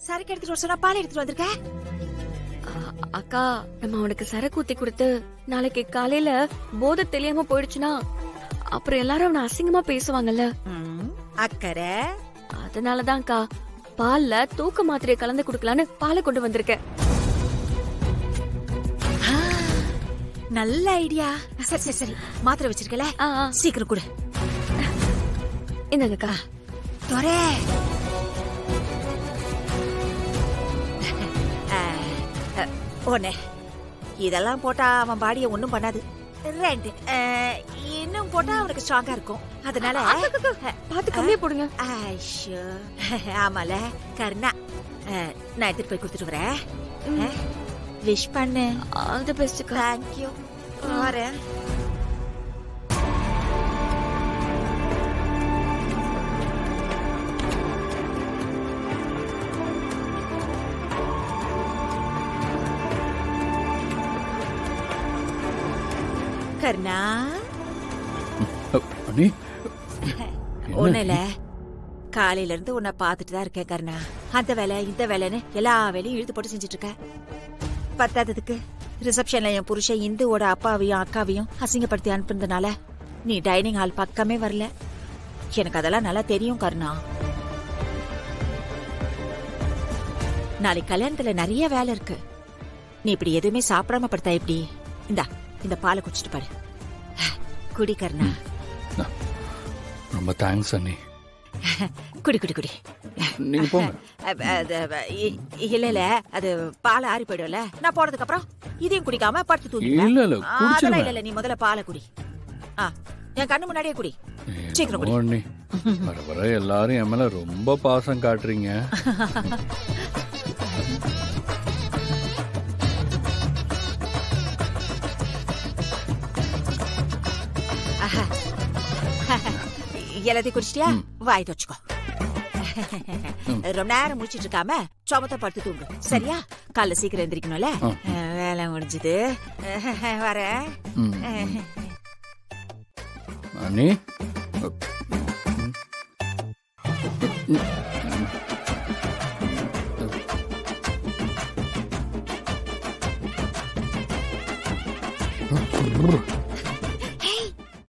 சரக்கு எடுத்துட்டு வர சொன்னா பால் எடுத்துட்டு வந்திருக்க. அக்கா, நம்ம அவனுக்கு சரக்கு ஊத்தி கொடுத்து நாளைக்கு காலையில போதை தெரியாம போயிடுச்சுன்னா அப்புறம் எல்லாரும் அவனை அசிங்கமா பேசுவாங்கல்ல. அக்கறை. அதனாலதான் அக்கா பால்ல தூக்க மாத்திரையை கலந்து குடுக்கலான்னு பாலை கொண்டு வந்திருக்கேன். நல்ல ஐடியா. சரி சரி சரி, மாத்திரை வச்சிருக்கல, சீக்கிரம் கொடு. இந்தங்கக்கா. தொரே, ஒண்ணு இதெல்லாம் போட்டா அவன் பாடிய ஒண்ணும் பண்ணாது. 2 இன்னும் போட்டா அவனுக்கு ஸ்ட்ராங்கா இருக்கும். அதனால பாத்து கம்மியா போடுங்க. ஆமால கருணா, நான் எடுத்துட்டு போய் கொடுத்துட்டு வரேன். விஷ் பண்ணு. All the best. தேங்க்யூ. வரேன். கர்ணா, ஒண்ணுல காலையில இருந்து உன்னை பாத்துட்டு தான் இருக்கேன் கர்ணா. அந்த வேலை இந்த வேலைன்னு எல்லா வேலையும் இழுத்து போட்டு செஞ்சுட்டு இருக்க. பத்தாததுக்கு ரிசப்ஷன்ல என் புருஷன் இந்துவோட அப்பாவையும் அக்காவையும் அசிங்கப்படுத்தி அனுப்புனதுனால நீ டைனிங் ஹால் பக்கமே வரல. எனக்கு அதெல்லாம் நல்லா தெரியும் கர்ணா. நாளைக்கு கல்யாணத்துல நிறைய வேலை இருக்கு. நீ இப்படி எதுவுமே சாப்பிடாம படுத்தா எப்படி? இந்தா, இந்த பாலை குடிச்சிட்டு பாரு. குடி கர்ணா. ரொம்ப தேங்க்ஸ் அண்ணி. குடி குடி குடி. நீங்க போங்க. இல்ல இல்ல, அது பால் ஆறி போயிடும்ல. நான் போனதுக்கு அப்புறம் இதையும் குடிக்காம படுத்து தூங்கி. இல்ல இல்ல, குடிச்சிடுங்க. இல்ல இல்ல, நீ முதல்ல பாலை குடி. என் கண்ணு முன்னாடியே குடி. சீக்கிரம் குடி. அண்ணி, வர வர எல்லாரும் என் மேல ரொம்ப பாசம் காட்டுறீங்க. எல்லாத்தையும் குடிச்சிட்டியா? வாய் வச்சுக்கோ. ரொம்ப நேரம் முடிச்சிட்டு இருக்காம சமத்த படுத்து தூங்கு, சரியா? காலைல சீக்கிரம் எந்திரிக்கணும்ல. வேலை முடிஞ்சது. வரேன். அண்ணி,